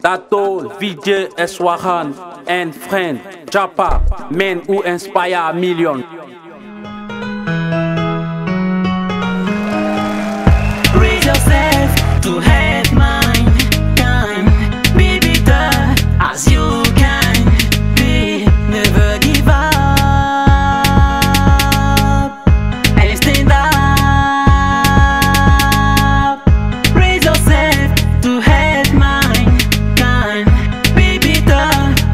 Dato, VJ, Eswahan, and friend, Japa, men who inspire a million. Raise yourself to help mankind. Be better as you can be. Never give up and stand up. Raise yourself to help mankind. Be better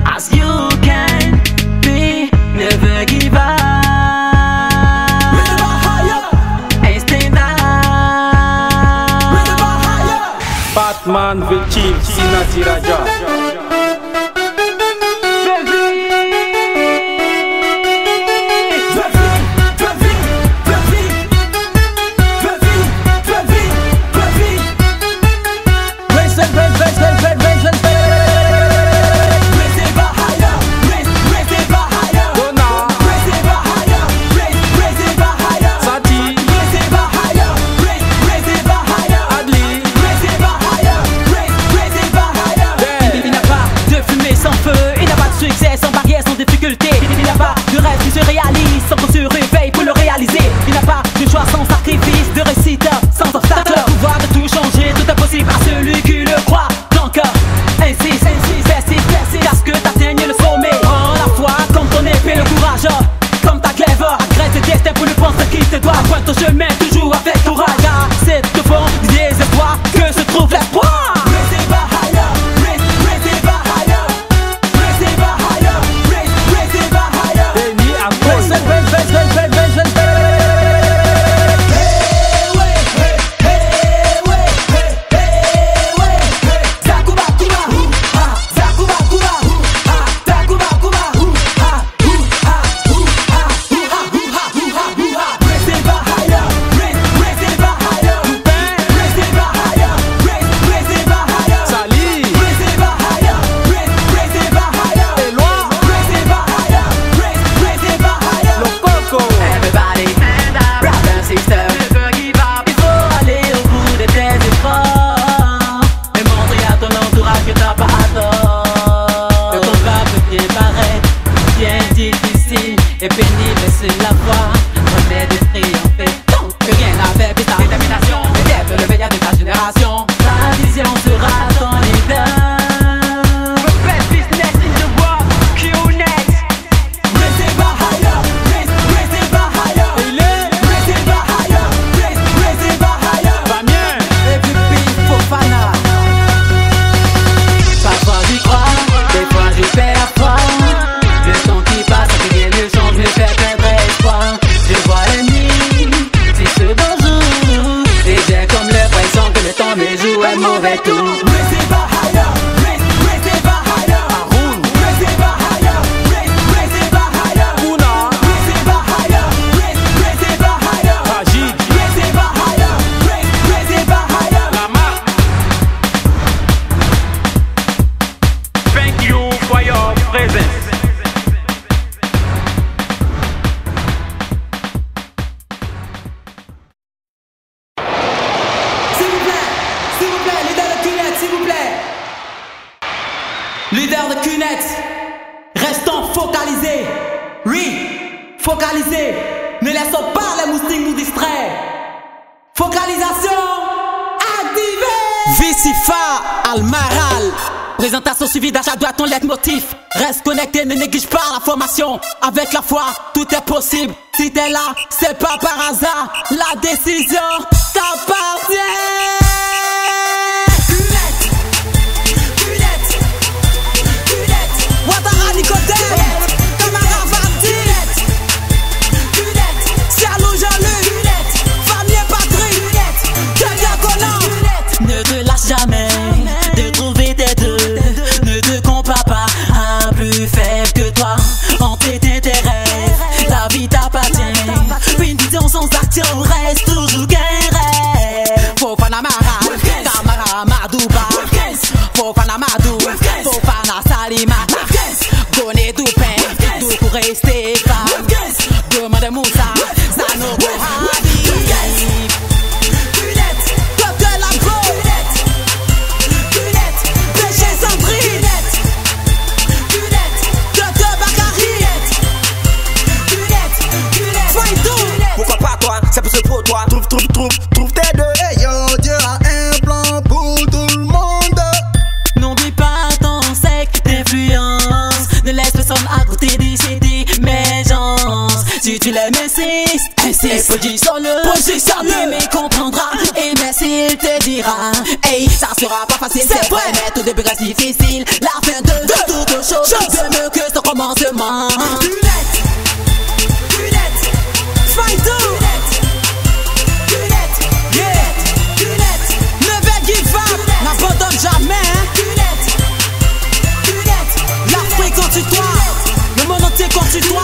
as you can be. Never give up. Batman will chill, Sinati Raja. Sans barrière, sans difficulté. Il n'y a pas de rêve qui se réalise sans qu'on se réveille pour le réaliser. Il n'y a pas de choix sans sacrifice, de réussite sans obstacle. Le pouvoir de tout changer, tout est possible à celui qui le croit. Donc insiste, persiste, parce que t'atteignes le sommet. Prends la foi comme ton épée, le courage comme ta glaive. Agresse le destin pour le penser qui te doit. Pointe ton chemin toujours avec courage, car c'est au fond des espoirs que se trouve l'espoir. Et pénible, c'est la voie, remède de triompher. Donc que rien n'avait plus ta détermination. Et d'être le meilleur de ta génération. Ta vision sera ton leader. The best business in the world, Q-Net. Raise it by higher, raise it by higher. Raise it by higher, raise it by higher. Damien, MVP, Fofana. Parfois j'y crois, des fois j'y perds foi. Le temps qui passe, rien ne change, me fait perdre espoir. Je vois l'ennemi, c'est ce bonjour. Et j'ai comme l'impression que le temps me joue un mauvais tour. Raise it by higher, raise it by higher. Haroun, raise it by higher, raise it by higher. Pouna, raise it by higher, raise it by higher. Rajid, raise it by higher, raise it by higher. Lama, thank you for your presence. Leader de Q-Net, restons focalisés. Oui, focalisés. Ne laissons pas les moustiques nous distraire. Focalisation activée. Vicifa Almaral. Présentation suivie d'achat doit ton leitmotiv. Reste connecté, ne néglige pas la formation. Avec la foi, tout est possible. Si t'es là, c'est pas par hasard. La décision t'appartient. Jamais de trouver des deux. Ne te compare pas à plus faible que toi. En tête tes rêves, la vie t'appartient. Une vision sans action reste toujours qu'un rêve. Fofana Mara, Kamara Madouba, Fofana Madou, Fofana Salimata, Goné Doupin, tout pour rester femme. Demande Moussa, Sano Bohadi. Toi que la peau, péché sans comprendras. Et merci, il te dira. Hey, ça sera pas facile, c'est vrai, mais tout début reste difficile. La fin de toute chose, c'est mieux que son commencement. Fight n'abandonne jamais, l'Afrique contre toi, le monde entier contre toi,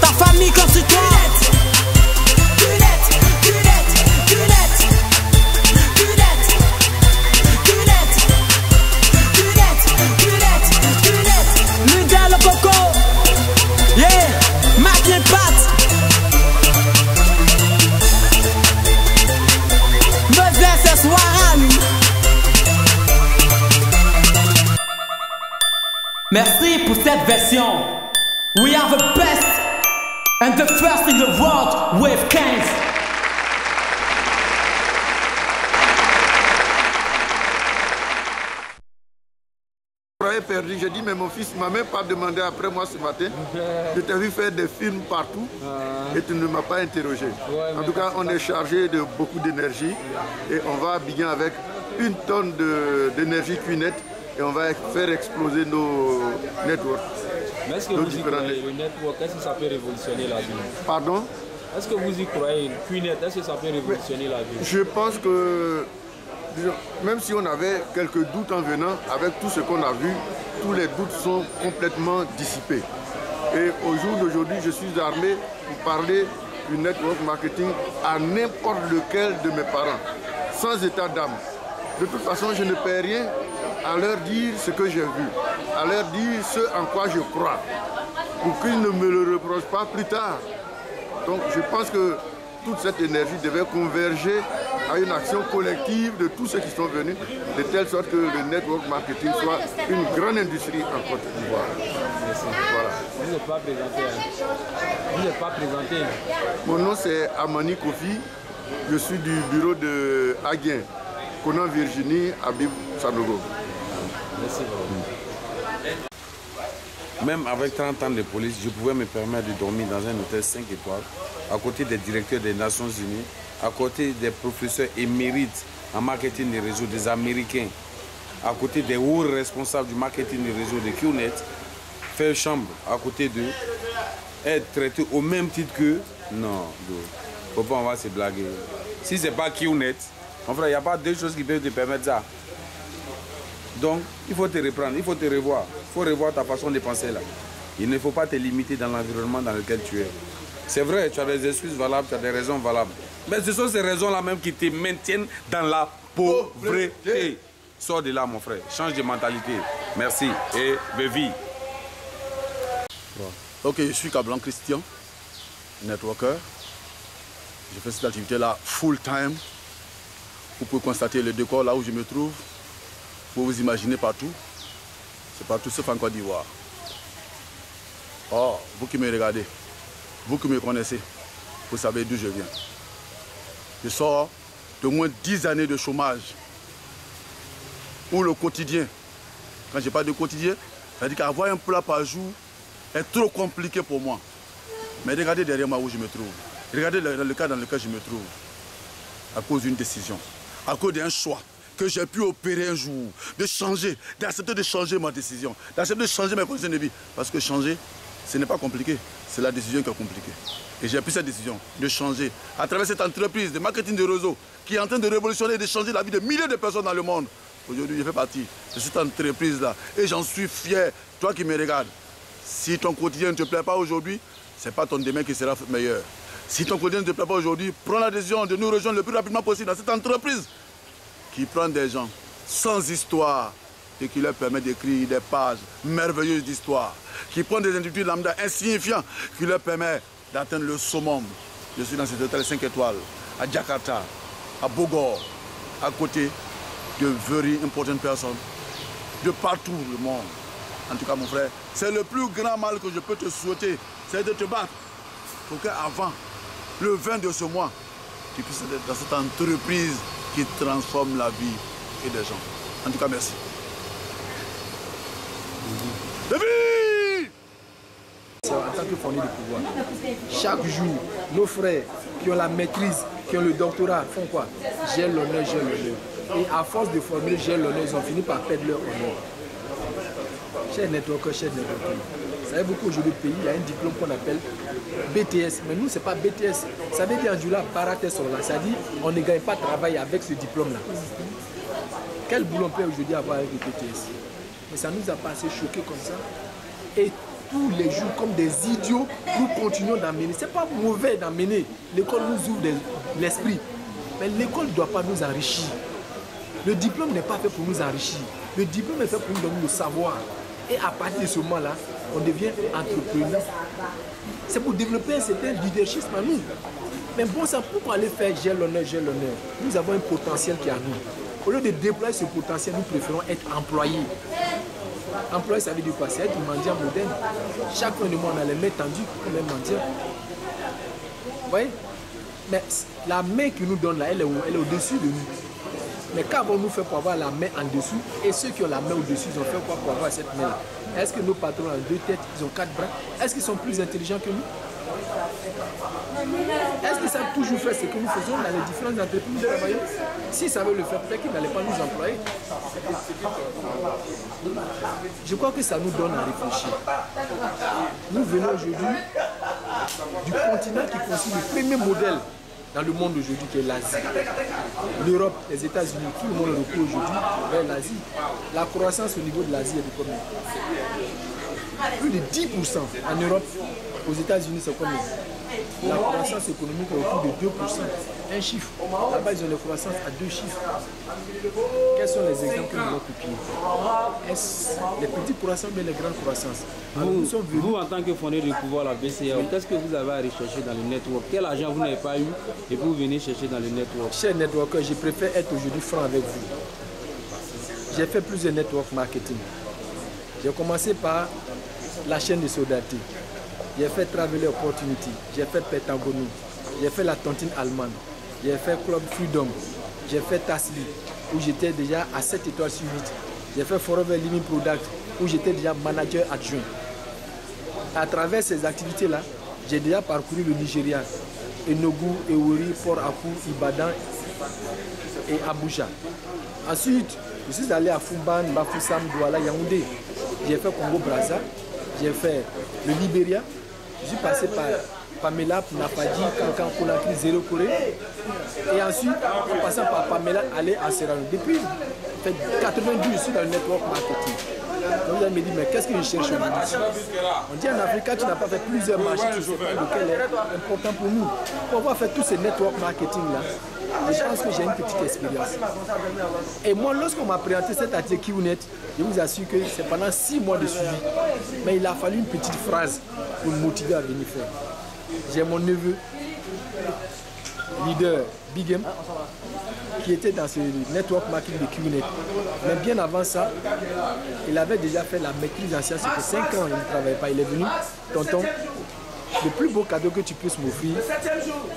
ta famille contre toi. L'idéal le coco, yeah, Mac les pattes. Me ce soir. Merci pour cette version. We are the best and the first in the world with Kings. Perdu, j'ai dit mais mon fils ne m'a même pas demandé après moi ce matin. Je t'ai vu faire des films partout et tu ne m'as pas interrogé. En tout cas, on est chargé de beaucoup d'énergie et on va bien avec 1 tonne d'énergie QNET et on va faire exploser nos networks. Mais est-ce que vous y croyez, le network, est-ce que ça peut révolutionner la vie? Pardon? Est-ce que vous y croyez, QNET, est-ce que ça peut révolutionner la vie? Je pense que même si on avait quelques doutes en venant, avec tout ce qu'on a vu, tous les doutes sont complètement dissipés. Et au jour d'aujourd'hui, je suis armé pour parler du network marketing à n'importe lequel de mes parents, sans état d'âme. De toute façon, je ne perds rien à leur dire ce que j'ai vu, à leur dire ce en quoi je crois, pour qu'ils ne me le reprochent pas plus tard. Donc je pense que toute cette énergie devait converger à une action collective de tous ceux qui sont venus, de telle sorte que le network marketing soit une grande industrie en Côte d'Ivoire. Voilà. Vous n'êtes pas présenté. Hein? Vous n'êtes pas présenté. Mon nom c'est Amani Kofi. Je suis du bureau de Aguien, Conan Virginie, Habib Sanogo. Merci beaucoup. Même avec 30 ans de police, je pouvais me permettre de dormir dans un hôtel 5 étoiles, à côté des directeurs des Nations Unies, à côté des professeurs émérites en marketing des réseaux des Américains, à côté des hauts responsables du marketing des réseaux de QNET, faire chambre à côté d'eux, être traité au même titre qu'eux. Non, faut pas, on va se blaguer. Si c'est pas QNET, mon frère, il n'y a pas deux choses qui peuvent te permettre ça. Donc, il faut te reprendre, il faut te revoir. Il faut revoir ta façon de penser là. Il ne faut pas te limiter dans l'environnement dans lequel tu es. C'est vrai, tu as des excuses valables, tu as des raisons valables. Mais ce sont ces raisons-là même qui te maintiennent dans la pauvreté. Sors de là, mon frère. Change de mentalité. Merci et vive. Ok, je suis Cablan Christian, networker. Je fais cette activité-là full time. Vous pouvez constater le décor là où je me trouve. Vous vous imaginez partout. C'est partout sauf en Côte d'Ivoire. Oh, vous qui me regardez, vous qui me connaissez, vous savez d'où je viens. Je sors de moins 10 années de chômage. Où le quotidien, quand je parle de quotidien, c'est-à-dire qu'avoir un plat par jour est trop compliqué pour moi. Mais regardez derrière moi où je me trouve. Regardez le cas dans lequel je me trouve. À cause d'une décision, à cause d'un choix que j'ai pu opérer un jour, de changer, d'accepter de changer ma décision, d'accepter de changer mes conditions de vie. Parce que changer, ce n'est pas compliqué, c'est la décision qui est compliquée. Et j'ai pris cette décision de changer à travers cette entreprise de marketing de réseau qui est en train de révolutionner et de changer la vie de milliers de personnes dans le monde. Aujourd'hui, je fais partie de cette entreprise-là et j'en suis fier. Toi qui me regardes, si ton quotidien ne te plaît pas aujourd'hui, ce n'est pas ton demain qui sera meilleur. Si ton quotidien ne te plaît pas aujourd'hui, prends la décision de nous rejoindre le plus rapidement possible dans cette entreprise qui prend des gens sans histoire et qui leur permet d'écrire des pages merveilleuses d'histoire, qui prend des individus lambda insignifiants, qui leur permet d'atteindre le summum. Je suis dans cet hôtel 5 étoiles à Jakarta, à Bogor, à côté de very important personnes de partout le monde. En tout cas, mon frère, c'est le plus grand mal que je peux te souhaiter, c'est de te battre pour qu'avant le 20 de ce mois, tu puisses être dans cette entreprise qui transforme la vie et des gens. En tout cas, merci. En tant que fourni de pouvoir, chaque jour, nos frères qui ont la maîtrise, qui ont le doctorat, font quoi? J'ai l'honneur, j'ai l'honneur. Et à force de formuler j'ai l'honneur, ils ont fini par perdre leur honneur. Chers networkers, vous savez beaucoup aujourd'hui au pays, il y a un diplôme qu'on appelle BTS. Mais nous, ce n'est pas BTS. Ça veut dire en Djoula, Baraté Sola. Ça dit on ne gagne pas de travail avec ce diplôme-là. Quel boulot on peut aujourd'hui avoir avec le BTS? Mais ça nous a pas assez choqués comme ça. Et tous les jours, comme des idiots, nous continuons d'amener. Ce n'est pas mauvais d'amener. L'école nous ouvre l'esprit. Mais l'école ne doit pas nous enrichir. Le diplôme n'est pas fait pour nous enrichir. Le diplôme est fait pour nous donner le savoir. Et à partir de ce moment-là, on devient entrepreneur. C'est pour développer un certain leadership à nous. Mais bon, ça pourquoi aller faire j'ai l'honneur, j'ai l'honneur. Nous avons un potentiel qui est à nous. Au lieu de déployer ce potentiel, nous préférons être employés. Employé, ça veut dire quoi? C'est être mendiant moderne. Chaque fin de mois, on a les mains tendues comme un mendiant. Vous voyez? Mais la main qui nous donne là, elle est au-dessus de nous. Mais qu'avons-nous fait pour avoir la main en dessous? Et ceux qui ont la main au-dessus, ils ont fait quoi pour avoir cette main-là? Est-ce que nos patrons ont 2 têtes, ils ont 4 bras? Est-ce qu'ils sont plus intelligents que nous? Est-ce qu'ils savent toujours faire ce que nous faisons dans les différentes entreprises où nous travaillons? S'ils savaient le faire, peut-être qu'ils n'allaient pas nous employer. Je crois que ça nous donne à réfléchir. Nous venons aujourd'hui du continent qui constitue le premier modèle dans le monde aujourd'hui, qui est l'Asie. L'Europe, les États-Unis, tout le monde recourt aujourd'hui vers l'Asie. La croissance au niveau de l'Asie est de combien? Plus de 10%. En Europe, aux États-Unis, c'est combien? La croissance économique est autour de 2%. Un chiffre. Là-bas, ils ont une croissance à 2 chiffres. Quels sont les exemples que nous avons copiés? Est-ce les petites croissances ou les grandes croissances? Vous, en tant que fondé du pouvoir, la BCAO, qu'est-ce que vous avez à rechercher dans le network? Quel argent vous n'avez pas eu et vous venez chercher dans le network? Chers networkers, je préfère être aujourd'hui franc avec vous. J'ai fait plusieurs network marketing. J'ai commencé par la chaîne de solidarité. J'ai fait Traveler Opportunity, j'ai fait Pentagonie, j'ai fait la tontine allemande, j'ai fait Club Freedom, j'ai fait Tasli, où j'étais déjà à 7 étoiles sur 8. J'ai fait Forever Living Product, où j'étais déjà manager adjoint. À travers ces activités-là, j'ai déjà parcouru le Nigeria, Enugu, Ewori, Port Harcourt, Ibadan et Abuja. Ensuite, je suis allé à Fumban, Bafoussam, Douala, Yaoundé. J'ai fait Congo-Brazza, j'ai fait le Libéria. Je suis passé par Pamela, Napadi, Kankan, Conakry, Zéro Corée. Et ensuite, en passant par Pamela, aller à Serrano. Depuis 92, je suis dans le network marketing. Donc, elle me dit, mais qu'est-ce que je cherche aujourd'hui? On dit en Afrique, quand tu n'as pas fait plusieurs marchés, tu ne sais pas lequel est important pour nous. Pour avoir fait tous ces network marketing-là, je pense que j'ai une petite expérience. Et moi, lorsqu'on m'a présenté cet atelier QNet, je vous assure que c'est pendant 6 mois de suivi. Mais il a fallu une petite phrase pour me motiver à venir faire. J'ai mon neveu, leader Big M, qui était dans ce network marketing de QNet. Mais bien avant ça, il avait déjà fait la maîtrise en sciences. Pour 5 ans, il ne travaillait pas. Il est venu, tonton. Le plus beau cadeau que tu puisses m'offrir,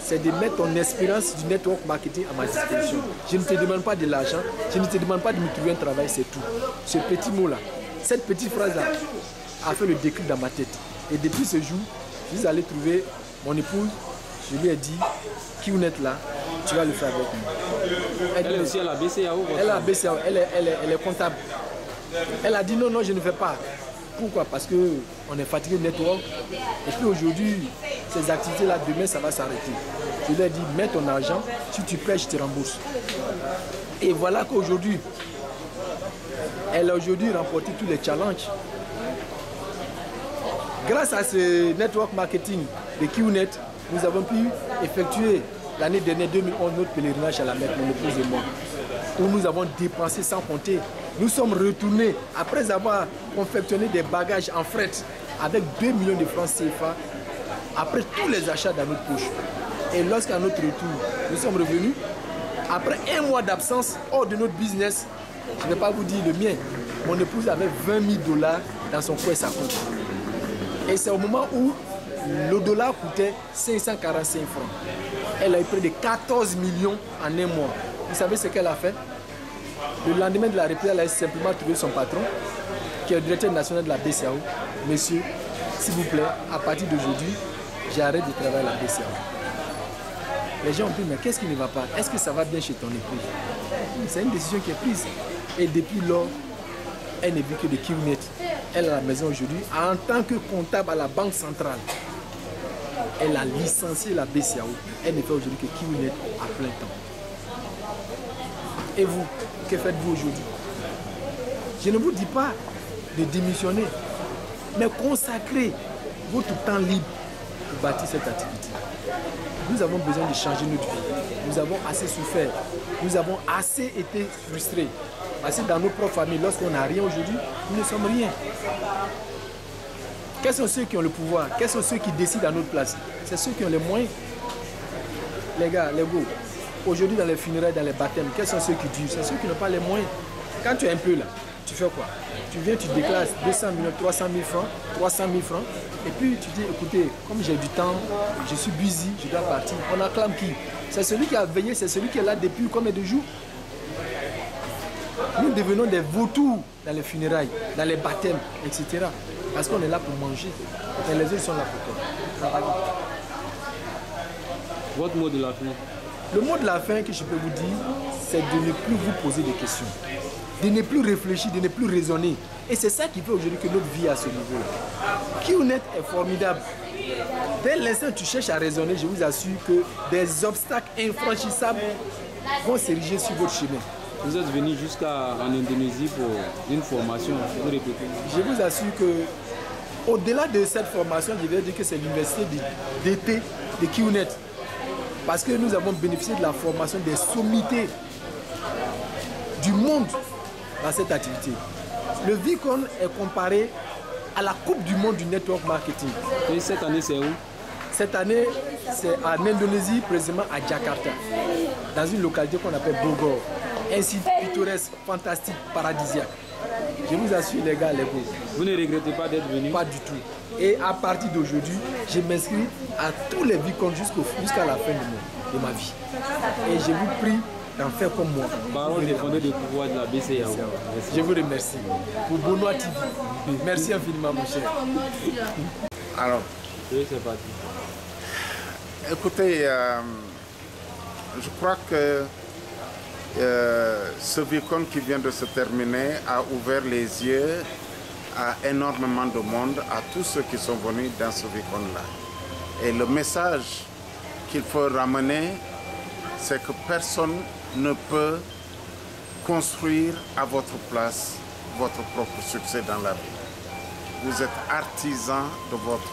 c'est de mettre ton expérience du network marketing à ma disposition. Je ne te demande pas de l'argent, je ne te demande pas de me trouver un travail, c'est tout. Ce petit mot-là, cette petite phrase-là a fait le déclic dans ma tête. Et depuis ce jour, je suis allé trouver mon épouse, je lui ai dit, QNet là, tu vas le faire avec moi. Elle est aussi à la BCAO? Elle est à la BCAO, elle est comptable. Elle a dit non, non, je ne fais pas. Pourquoi? Parce qu'on est fatigué de network. Et puis aujourd'hui, ces activités-là, demain, ça va s'arrêter. Je lui ai dit, mets ton argent, si tu paies, je te rembourse. Et voilà qu'aujourd'hui, elle a aujourd'hui remporté tous les challenges. Grâce à ce network marketing de QNet, nous avons pu effectuer l'année dernière, 2011, notre pèlerinage à la Mecque, mon épouse et moi, où nous avons dépensé sans compter. Nous sommes retournés, après avoir confectionné des bagages en fret avec 2 millions de francs CFA, après tous les achats dans notre poche. Et lorsqu'à notre retour, nous sommes revenus, après 1 mois d'absence, hors de notre business, je ne vais pas vous dire le mien, mon épouse avait 20 000 $ dans son coin sa compte. Et c'est au moment où le dollar coûtait 545 francs. Elle a eu près de 14 millions en 1 mois. Vous savez ce qu'elle a fait? Le lendemain de la reprise, elle a simplement trouvé son patron, qui est le directeur national de la BCAO, monsieur, s'il vous plaît, à partir d'aujourd'hui, j'arrête de travailler à la BCA. Les gens ont dit, mais qu'est-ce qui ne va pas? Est-ce que ça va bien chez ton épouse? C'est une décision qui est prise. Et depuis lors, elle n'est plus que de Kiounet. Elle est à la maison aujourd'hui. En tant que comptable à la Banque centrale, elle a licencié la BCAO. Elle ne fait aujourd'hui que Kiounet à plein temps. Et vous, que faites-vous aujourd'hui? Je ne vous dis pas de démissionner, mais consacrez votre temps libre pour bâtir cette activité. Nous avons besoin de changer notre vie. Nous avons assez souffert. Nous avons assez été frustrés. Parce que dans nos propres familles, lorsqu'on n'a rien aujourd'hui, nous ne sommes rien. Quels sont ceux qui ont le pouvoir? Quels sont ceux qui décident à notre place? C'est ceux qui ont les moyens. Les gars, les go, aujourd'hui dans les funérailles, dans les baptêmes, quels sont ceux qui durent? C'est ceux qui n'ont pas les moyens. Quand tu es un peu là, tu fais quoi? Tu viens, tu déclares 200 millions, 300 000 francs, 300 000 francs, et puis tu dis, écoutez, comme j'ai du temps, je suis busy, je dois partir. On acclame qui? C'est celui qui a veillé, c'est celui qui est là depuis combien de jours? Nous devenons des vautours dans les funérailles, dans les baptêmes, etc. Parce qu'on est là pour manger. Et les autres sont là pour toi. Votre mot de la fin? Le mot de la fin que je peux vous dire, c'est de ne plus vous poser de questions. De ne plus réfléchir, de ne plus raisonner. Et c'est ça qui fait aujourd'hui que notre vie est à ce niveau-là. Kiounet est formidable. Dès l'instant où tu cherches à raisonner, je vous assure que des obstacles infranchissables vont s'ériger sur votre chemin. Vous êtes venu jusqu'en Indonésie pour une formation, vous répétez? Je vous assure que, au-delà de cette formation, je vais dire que c'est l'université d'été de Kiounet. Parce que nous avons bénéficié de la formation des sommités du monde dans cette activité. Le VICON est comparé à la Coupe du monde du network marketing. Et cette année, c'est où? Cette année, c'est en Indonésie, précisément à Jakarta, dans une localité qu'on appelle Bogor. Un site pittoresque, fantastique, paradisiaque. Je vous assure, les gars, les beaux. Vous ne regrettez pas d'être venu? Pas du tout. Et à partir d'aujourd'hui, je m'inscris à tous les VICON jusqu'à la fin de ma vie. Et je vous prie d'en faire comme moi. Baron défendeur du pouvoir de la BCAO. Je vous remercie. Pour Benoît TV. Merci infiniment, mon cher. Alors, oui, c'est parti. Écoutez, je crois que ce VICON qui vient de se terminer a ouvert les yeux à énormément de monde, à tous ceux qui sont venus dans ce VICON-là. Et le message qu'il faut ramener, c'est que personne ne peut construire à votre place votre propre succès dans la vie. Vous êtes artisan de votre